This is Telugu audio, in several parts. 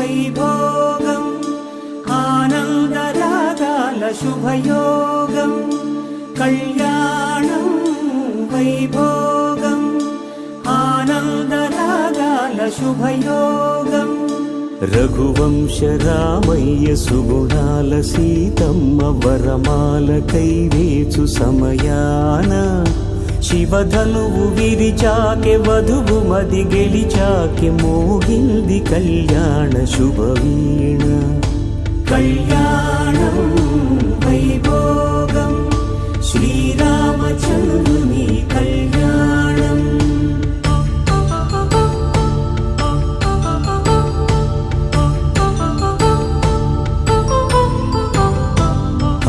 వైభోగం ఆనందరాగాల శుభయోగం కళ్యాణం వైభోగం ఆనందరాగాల శుభయోగం రఘువంశ రామయ్య సుగుణాల సీతమ్మ వరమాల కైవేచు సమయాన శివధనువు విరిచాకె వధువు మది గెలిచాకె మోగింది కళ్యాణ శుభవీణ కళ్యాణం వైభోగం శ్రీరామచంద్రుని కళ్యాణం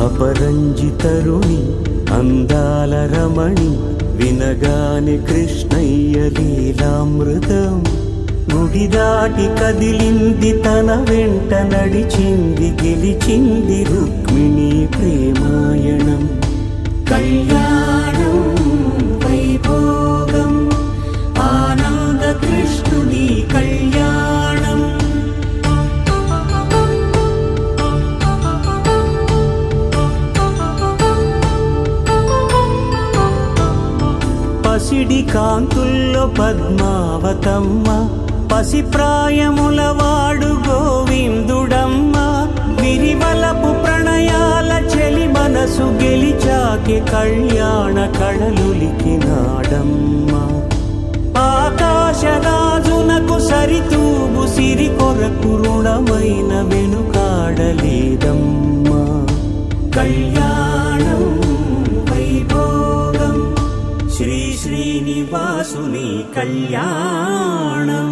అపరంజి తరుణి అందాల రమణి వినగాని కృష్ణయ్య లీలామృతం గుడి దాటి కదిలింది తన వెంట నడిచింది గెలిచింది రుక్మిణి ప్రేమాయణం కళ్యాణం వైభోగం ఆనంద కృష్ణుని కళ్యాణం పసిడి కాంతుల్లో పద్మావతమ్మ పసిప్రాయముల వాడు గోవిందుడమ్మ విరివలపు ప్రణయాల చెలి మనసు గెలిచాకె కళ్యాణ కళలులికినాడమ్మ ఆకాశరాజునకు సరితూబు సిరి కొరకు రుణమైన వెనుకాడలేదమ్మ కళ్యాణం వైభోగం శ్రీ శ్రీనివాసుని కళ్యాణం